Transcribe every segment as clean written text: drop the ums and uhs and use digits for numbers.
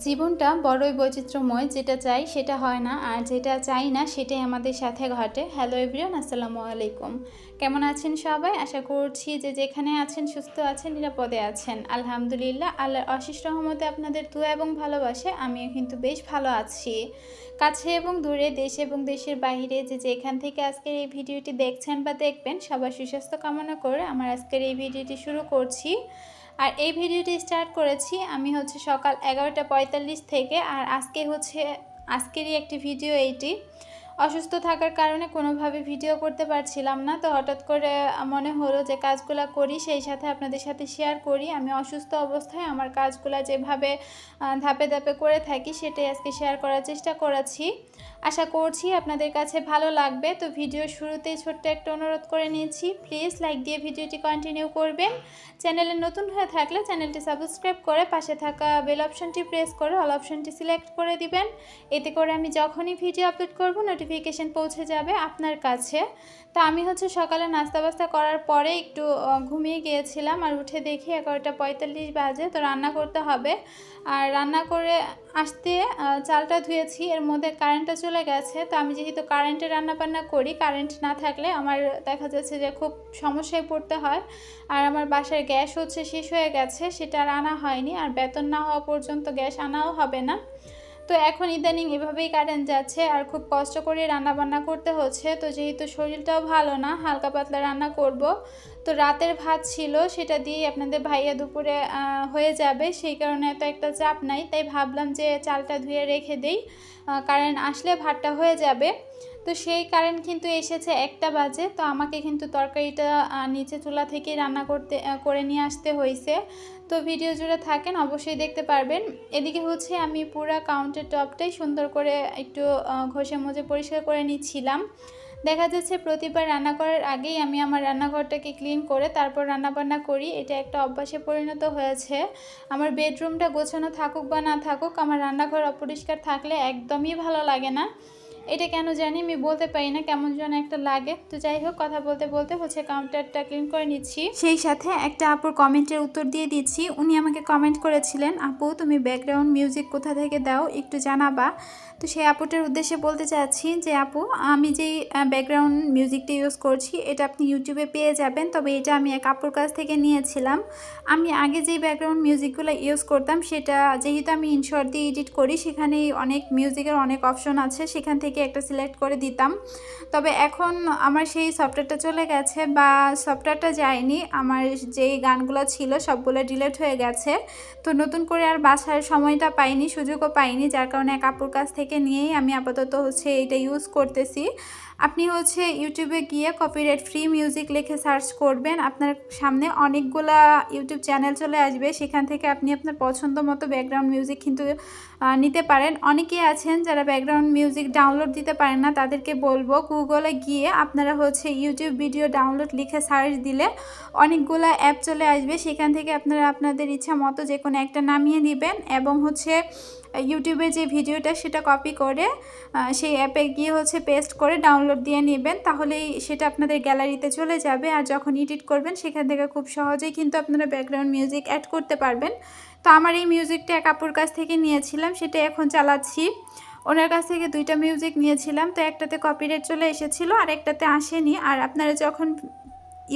জীবনটা বড়ই বৈচিত্র্যময়, যেটা চাই সেটা হয় না, আর যেটা চাই না সেটাই আমাদের সাথে ঘটে। হ্যালো এভরিওয়ান, আসসালামু আলাইকুম। কেমন আছেন সবাই? আশা করছি যে যেখানে আছেন সুস্থ আছেন, নিরাপদে আছেন। আলহামদুলিল্লাহ, আল্লাহর অশেষ রহমতে আপনাদের দোয়া এবং ভালোবাসে আমিও কিন্তু বেশ ভালো আছি। কাছে এবং দূরে, দেশে এবং দেশের বাইরে যে যেখান থেকে আজকের এই ভিডিওটি দেখছেন বা দেখবেন, সবার সুস্বাস্থ্য কামনা করে আমার আজকের এই ভিডিওটি শুরু করছি। আর এই ভিডিওটি স্টার্ট করেছি আমি সকাল 11:45 থেকে। আর আজকেরই একটি ভিডিও। এইটি অসুস্থ থাকার কারণে কোনোভাবে ভিডিও করতে পারছিলাম না, তো হঠাৎ করে মনে হলো যে কাজগুলো করি, সেই সাথে আপনাদের সাথে শেয়ার করি। আমি অসুস্থ অবস্থায় আমার কাজগুলো যেভাবে ধাপে ধাপে করে থাকি সেটাই আজকে শেয়ার করার চেষ্টা করেছি। আশা করছি আপনাদের কাছে ভালো লাগবে। তো ভিডিওর শুরুতেই ছোট্ট একটা অনুরোধ করে নিয়েছি, প্লিজ লাইক দিয়ে ভিডিওটি কন্টিনিউ করবেন। চ্যানেলে নতুন হয়ে থাকলে চ্যানেলটি সাবস্ক্রাইব করে পাশে থাকা বেল অপশনটি প্রেস করে অল অপশনটি সিলেক্ট করে দিবেন। এতে করে আমি যখনই ভিডিও আপলোড করব নোটিফিকেশন পৌঁছে যাবে আপনার কাছে। তো আমি সকালে নাস্তা বাস্তা করার পরে একটু ঘুমিয়ে গিয়েছিলাম, আর উঠে দেখি 11:45 বাজে। তো রান্না করতে হবে, আর রান্না করে আসতে চালটা ধুয়েছি, এর মধ্যে কারেন্টটা চলে গেছে। তো আমি যেহেতু কারেন্টে রান্না বান্না করি, কারেন্ট না থাকলে আমার দেখা যাচ্ছে যে খুব সমস্যায় পড়তে হয়। আর আমার বাসার গ্যাস শেষ হয়ে গেছে, সেটা আর আনা হয়নি, আর বেতন না হওয়া পর্যন্ত গ্যাস আনাও হবে না। তো এখন ইদানিং এভাবেই কারেন্ট যাচ্ছে, আর খুব কষ্ট করে রান্না বান্না করতে হচ্ছে। তো যেহেতু শরীরটাও ভালো না, হালকা পাতলা রান্না করব। তো রাতের ভাত ছিল, সেটা দিয়েই আপনাদের ভাইয়া দুপুরে হয়ে যাবে, সেই কারণে এত একটা চাপ নাই। তাই ভাবলাম যে চালটা ধুয়ে রেখে দেই, কারেন্ট আসলে ভাতটা হয়ে যাবে। তো সেই কারেন্ট কিন্তু এসেছে 1টা বাজে। তো আমাকে কিন্তু তরকারিটা নিচে চুলা থেকেই রান্না করে নিয়ে আসতে হয়েছে। তো ভিডিও জুড়ে থাকেন, অবশ্যই দেখতে পারবেন। এদিকে আমি পুরো কাউন্টার টপটাই সুন্দর করে একটু ঘষে মুছে পরিষ্কার করে নিচ্ছিলাম। দেখা যাচ্ছে প্রতিবার রান্না করার আগেই আমি আমার রান্নাঘরটাকে ক্লিন করে তারপর রান্নাবান্না করি। এটা একটা অভ্যাসে পরিণত হয়েছে। আমার বেডরুমটা গোছানো থাকুক বা না থাকুক, আমার রান্নাঘর অপরিষ্কার থাকলে একদমই ভালো লাগে না। এটা কেন জানি আমি বলতে পারি না, কেমন যেন একটা লাগে। তো যাই হোক, কথা বলতে বলতে কাউন্টারটা ক্লিন করে নিচ্ছি। সেই সাথে একটা আপুর কমেন্টের উত্তর দিয়ে দিচ্ছি। উনি আমাকে কমেন্ট করেছিলেন, আপু তুমি ব্যাকগ্রাউন্ড মিউজিক কোথা থেকে দাও, একটু জানাবা। তো সেই আপুটার উদ্দেশ্যে বলতে চাচ্ছি যে আপু, আমি যেই ব্যাকগ্রাউন্ড মিউজিকটা ইউজ করছি এটা আপনি ইউটিউবে পেয়ে যাবেন, তবে এটা আমি এক আপুর কাছ থেকে নিয়েছিলাম। আমি আগে যেই ব্যাকগ্রাউন্ড মিউজিকগুলো ইউজ করতাম, সেটা যেহেতু আমি ইনশর্ট দিয়ে এডিট করি, সেখানেই অনেক মিউজিকের অনেক অপশন আছে, সেখান থেকে একটা সিলেক্ট করে দিতাম। তবে এখন আমার সেই সফটওয়্যারটা চলে গেছে, বা সফটওয়্যারটা যায়নি, আমার যেই গানগুলো ছিল সবগুলো ডিলিট হয়ে গেছে। তো নতুন করে আর বাছার সময়টা পাইনি, সুযোগও পাইনি, যার কারণে এক আপুর কাছ থেকে নিয়েই আমি আপাতত এটা ইউজ করতেছি। আপনি ইউটিউবে গিয়ে কপিরাইট ফ্রি মিউজিক লিখে সার্চ করবেন, আপনার সামনে অনেকগুলা ইউটিউব চ্যানেল চলে আসবে, সেখান থেকে আপনি আপনার পছন্দ মতো ব্যাকগ্রাউন্ড মিউজিক কিন্তু নিতে পারেন। অনেকেই আছেন যারা ব্যাকগ্রাউন্ড মিউজিক ডাউনলোড দিতে পারেন না, তাদেরকে বলবো গুগলে গিয়ে আপনারা ইউটিউব ভিডিও ডাউনলোড লিখে সার্চ দিলে অনেকগুলা অ্যাপ চলে আসবে, সেখান থেকে আপনারা আপনাদের ইচ্ছা মতো যে কোনো একটা নামিয়ে নেবেন, এবং ইউটিউবে যে ভিডিওটা সেটা কপি করে সেই অ্যাপে গিয়ে পেস্ট করে ডাউনলোড দিয়ে নেবেন, তাহলেই সেটা আপনাদের গ্যালারিতে চলে যাবে। আর যখন এডিট করবেন সেখান থেকে খুব সহজেই কিন্তু আপনারা ব্যাকগ্রাউন্ড মিউজিক অ্যাড করতে পারবেন। তো আমার এই মিউজিকটা এক আপুর কাছ থেকে নিয়েছিলাম, সেটা এখন চালাচ্ছি। ওনার কাছ থেকে 2টা মিউজিক নিয়েছিলাম, তো একটাতে কপিরাইট চলে এসেছিলো আর একটাতে আসেনি। আর আপনারা যখন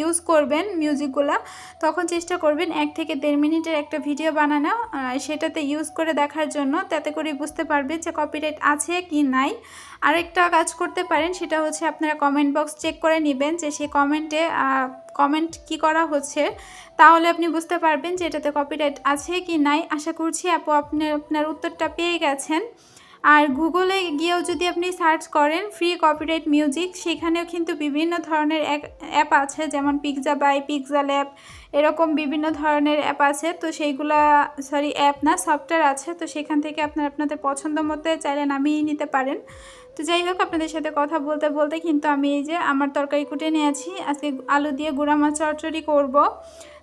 ইউজ করবেন মিউজিকগুলো, তখন চেষ্টা করবেন 1 থেকে 1.5 মিনিটের একটা ভিডিও বানানো, সেটাতে ইউজ করে দেখার জন্য, তাতে করে বুঝতে পারবেন যে কপিরাইট আছে কি নাই। আরেকটা কাজ করতে পারেন, সেটা আপনারা কমেন্ট বক্স চেক করে নেবেন যে সেই কমেন্টে কমেন্ট কি করা হচ্ছে, তাহলে আপনি বুঝতে পারবেন যে এটাতে কপিরাইট আছে কি নাই। আশা করছি আপু আপনার উত্তরটা পেয়ে গেছেন। আর গুগলে গিয়েও যদি আপনি সার্চ করেন ফ্রি কপিরাইট মিউজিক, সেখানেও কিন্তু বিভিন্ন ধরনের অ্যাপ আছে, যেমন পিক্সাবাই, পিক্সেল অ্যাপ, এরকম বিভিন্ন ধরনের অ্যাপ আছে। তো সেইগুলা অ্যাপ না, সফটওয়্যার আছে। তো সেখান থেকে আপনারা আপনাদের পছন্দ মতো চাইলে নামিয়ে নিতে পারেন। তো যাই হোক, আপনাদের সাথে কথা বলতে বলতে কিন্তু আমি এই যে আমার তরকারি কুটে নিয়েছি, আজকে আলু দিয়ে গুঁড়া মাছ চচ্চড়ি করব।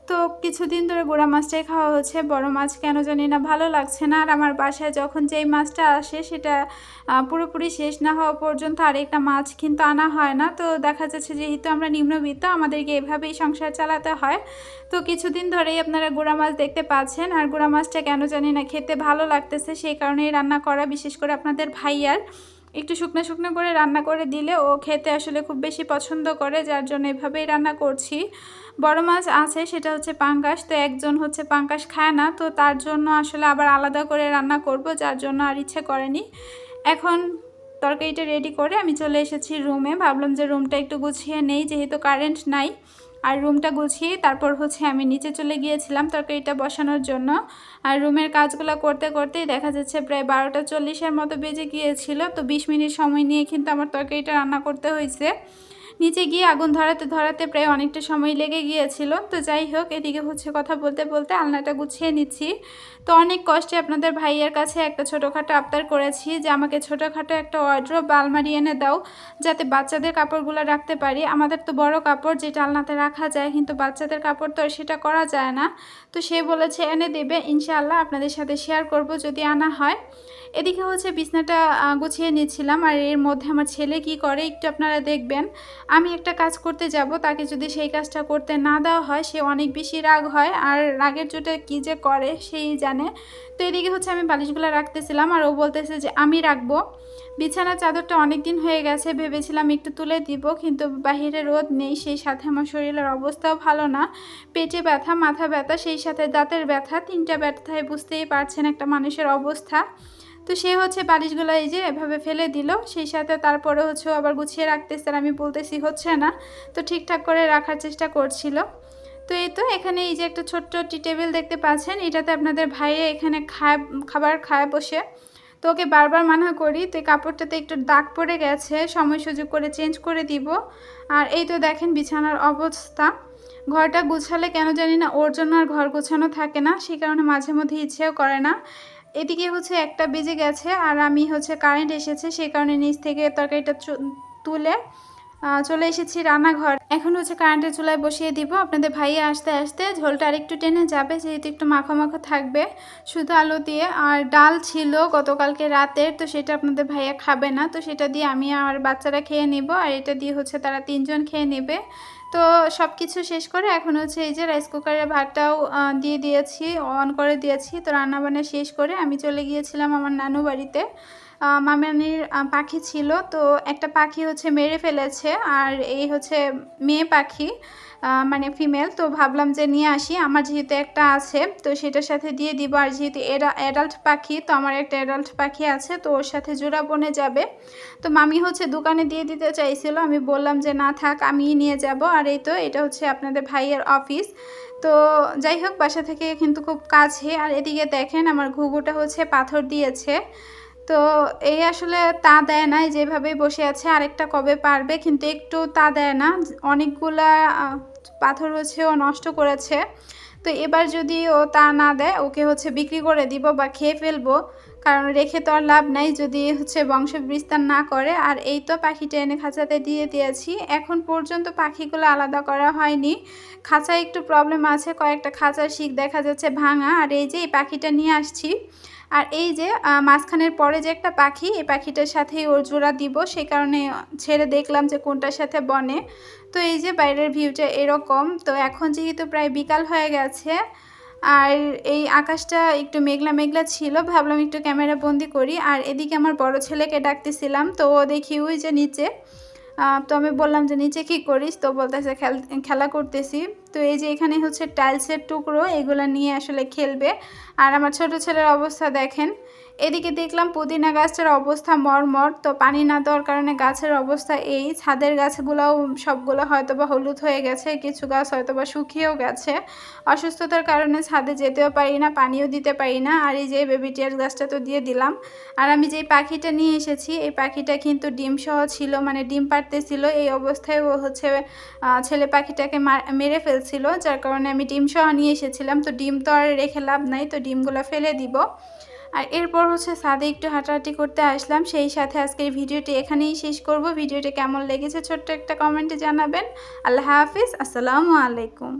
তো কিছুদিন ধরে গুঁড়া মাছটাই খাওয়া হচ্ছে, বড় মাছ কেন জানি না ভালো লাগছে না। আর আমার বাসায় যখন যেই মাছটা আসে সেটা পুরোপুরি শেষ না হওয়া পর্যন্ত আরেকটা মাছ কিন্তু আনা হয় না। তো দেখা যাচ্ছে যেহেতু আমরা নিম্নবিত্ত, আমাদেরকে এভাবেই সংসার চালাতে হয়। তো কিছুদিন ধরেই আপনারা গুঁড়া মাছ দেখতে পাচ্ছেন, আর গুঁড়া মাছটা কেন জানি না খেতে ভালো লাগতেছে, সেই কারণেই রান্না করা। বিশেষ করে আপনাদের ভাইয়ার একটু শুকনো শুকনো করে রান্না করে দিলে ও খেতে আসলে খুব বেশি পছন্দ করে, যার জন্য এভাবেই রান্না করছি। বড় মাছ আছে, সেটা হচ্ছে পাঙ্গাস। তো একজন হচ্ছে পাঙ্গাস খায় না, তো তার জন্য আসলে আবার আলাদা করে রান্না করব, যার জন্য আর ইচ্ছে করেনি। এখন তরকারিটা রেডি করে আমি চলে এসেছি রুমে। ভাবলাম যে রুমটা একটু গুছিয়ে নেই, যেহেতু কারেন্ট নাই। আর রুমটা গুছিয়ে তারপর হচ্ছে আমি নিচে চলে গিয়েছিলাম তরকারিটা বসানোর জন্য। আর রুমের কাজগুলো করতে করতেই দেখা যাচ্ছে প্রায় 12টা 40-এর মতো বেজে গিয়েছিল। তো 20 মিনিট সময় নিয়ে কিন্তু আমার তরকারিটা রান্না করতে হয়েছে। নিচে গিয়ে আগুন ধরাতে ধরাতে প্রায় অনেকটা সময় লেগে গিয়েছিল। তো যাই হোক, এদিকে হচ্ছে কথা বলতে বলতে আলনাটা গুছিয়ে নিচ্ছি। তো অনেক কষ্টে আপনাদের ভাইয়ের কাছে একটা ছোটোখাটো আবদার করেছি যে আমাকে ছোটোখাটো একটা ওয়ার্ড্রোব বা আলমারি এনে দাও, যাতে বাচ্চাদের কাপড়গুলো রাখতে পারি। আমাদের তো বড় কাপড় যেটা আলনাতে রাখা যায়, কিন্তু বাচ্চাদের কাপড় তো সেটা করা যায় না। তো সে বলেছে এনে দেবে, ইনশাআল্লাহ আপনাদের সাথে শেয়ার করব যদি আনা হয়। এদিকে হচ্ছে বিছনাটা গুছিয়ে নিচ্ছিলাম, আর এর মধ্যে আমার ছেলে কি করে একটু আপনারা দেখবেন। আমি একটা কাজ করতে যাব, তাকে যদি সেই কাজটা করতে না দেওয়া হয় সে অনেক বেশি রাগ হয়, আর রাগের চোটে কী যে করে সেই জানে। তো এদিকে হচ্ছে আমি বালিশগুলো রাখতেছিলাম, আর ও বলতেছে যে আমি রাখবো। বিছানার চাদরটা অনেক দিন হয়ে গেছে, ভেবেছিলাম একটু তুলে দিব, কিন্তু বাহিরে রোদ নেই, সেই সাথে আমার শরীরের অবস্থাও ভালো না। পেটে ব্যথা, মাথা ব্যথা, সেই সাথে দাঁতের ব্যথা, 3টা ব্যথায় বুঝতেই পারছেন একটা মানুষের অবস্থা। তো সে হচ্ছে বালিশগুলো এই যে এভাবে ফেলে দিল, সেই সাথে তারপরে হচ্ছে আবার গুছিয়ে রাখতেছে, আর আমি বলতেছি হচ্ছে না, তো ঠিকঠাক করে রাখার চেষ্টা করছিল। তো এই তো এখানে এই যে একটা ছোট্ট টি টেবিল দেখতে পাচ্ছেন, এটাতে আপনাদের ভাইয়ে এখানে খাবার খায় বসে। তো ওকে বারবার মানা করি, তো এই কাপড়টাতে একটু দাগ পড়ে গেছে, সময় সুযোগ করে চেঞ্জ করে দিব। আর এই তো দেখেন বিছানার অবস্থা। ঘরটা গুছালে কেন জানি না ওর জন্য আর ঘর গোছানো থাকে না, সেই কারণে মাঝে মধ্যে ইচ্ছেও করে না। এদিকে হচ্ছে 1টা বেজে গেছে, আর আমি হচ্ছে কারেন্ট এসেছে, সেই কারণে নিচ থেকে তরকারিটা তুলে চলে এসেছি রান্নাঘর। এখন হচ্ছে কারেন্টের চুলায় বসিয়ে দিব। আপনাদের ভাইয়া আসতে আসতে ঝোলটা আরেকটু টেনে যাবে, যেহেতু একটু মাখো মাখো থাকবে শুধু আলু দিয়ে। আর ডাল ছিল গতকালকে রাতের, তো সেটা আপনাদের ভাইয়া খাবে না, তো সেটা দিয়ে আমি আর বাচ্চারা খেয়ে নেব, আর এটা দিয়ে হচ্ছে তারা 3জন খেয়ে নেবে। তো সব কিছু শেষ করে এখন হচ্ছে এই যে রাইস কুকারের ভাতটাও দিয়ে দিয়েছি, অন করে দিয়েছি। তো রান্নাবান্না শেষ করে আমি চলে গিয়েছিলাম আমার নানু বাড়িতে। মামানির পাখি ছিল, তো একটা পাখি হচ্ছে মেরে ফেলেছে, আর এই হচ্ছে মেয়ে পাখি, মানে ফিমেল। তো ভাবলাম যে নিয়ে আসি, আমার যেহেতু একটা আছে তো সেটার সাথে দিয়ে দিব। আর যেহেতু অ্যাডাল্ট পাখি, তো আমার একটা অ্যাডাল্ট পাখি আছে, তো ওর সাথে জোড়া বনে যাবে। তো মামি হচ্ছে দোকানে দিয়ে দিতে চাইছিল, আমি বললাম যে না থাক, আমিই নিয়ে যাব। আর এই তো এটা হচ্ছে আপনাদের ভাইয়ের অফিস। তো যাই হোক, বাসা থেকে কিন্তু খুব কাছে। আর এদিকে দেখেন আমার ঘুঘুটা হচ্ছে পাথর দিয়েছে। তো এই আসলে তা দেয় না, যেভাবেই বসে আছে, আরেকটা কবে পারবে, কিন্তু একটু তা দেয় না। অনেকগুলা পাথর হচ্ছে ও নষ্ট করেছে। তো এবার যদি ও তা না দেয়, ওকে হচ্ছে বিক্রি করে দিব বা খেয়ে ফেলবো, কারণ রেখে তো আর লাভ নাই যদি হচ্ছে বংশ বিস্তার না করে। আর এই তো পাখিটা এনে খাঁচাতে দিয়ে দিয়েছি। এখন পর্যন্ত পাখিগুলো আলাদা করা হয়নি, খাঁচায় একটু প্রবলেম আছে, কয়েকটা খাঁচার শিক দেখা যাচ্ছে ভাঙা। আর এই যে এই পাখিটা নিয়ে আসছি, আর এই যে মাঝখানের পরে যে একটা পাখি, এই পাখিটার সাথেই ওর জোড়া দিব, সেই কারণে ছেড়ে দেখলাম যে কোনটার সাথে বনে। তো এই যে বাইরের ভিউটা এরকম। তো এখন যেহেতু প্রায় বিকাল হয়ে গেছে, আর এই আকাশটা একটু মেঘলা মেঘলা ছিল, ভাবলাম একটু ক্যামেরা বন্দি করি। আর এদিকে আমার বড় ছেলেকে ডাকতেছিলাম, তো ও দেখি ওই যে নিচে। তো আমি বললাম যে নিচে কী করিস, তো বলতেছে খেলা করতেছি। তো এই যে এখানে হচ্ছে টাইলসের টুকরো, এগুলো নিয়ে আসলে খেলবে। আর আমার ছোট ছেলের অবস্থা দেখেন। এদিকে দেখলাম পুদিনা গাছটার অবস্থা মরমর, তো পানি না দেওয়ার কারণে গাছের অবস্থা এই। ছাদের গাছগুলোও সবগুলো হয়তো বা হলুদ হয়ে গেছে, কিছু গাছ হয়তো বা শুকিয়েও গেছে। অসুস্থতার কারণে ছাদে যেতেও পারি না, পানিও দিতে পারি না। আর এই যে বেবি টিয়ার গাছটা তো দিয়ে দিলাম। আর আমি যে পাখিটা নিয়ে এসেছি, এই পাখিটা কিন্তু ডিম সহ ছিল, মানে ডিম পাড়তেছিল। এই অবস্থায় ও হচ্ছে ছেলে পাখিটাকে মেরে ফেলছিল, যার কারণে আমি ডিম সহ নিয়ে এসেছিলাম। তো ডিম তো আর রেখে লাভ নাই, তো ডিমগুলো ফেলে দিব। আর এরপর হচ্ছে ছাদে একটু হাঁটাহাঁটি করতে আসলাম। সেই সাথে আজকের ভিডিওটি এখানেই শেষ করব। ভিডিওটি কেমন লেগেছে ছোট্ট একটা কমেন্টে জানাবেন। আল্লাহ হাফিজ, আসসালামু আলাইকুম।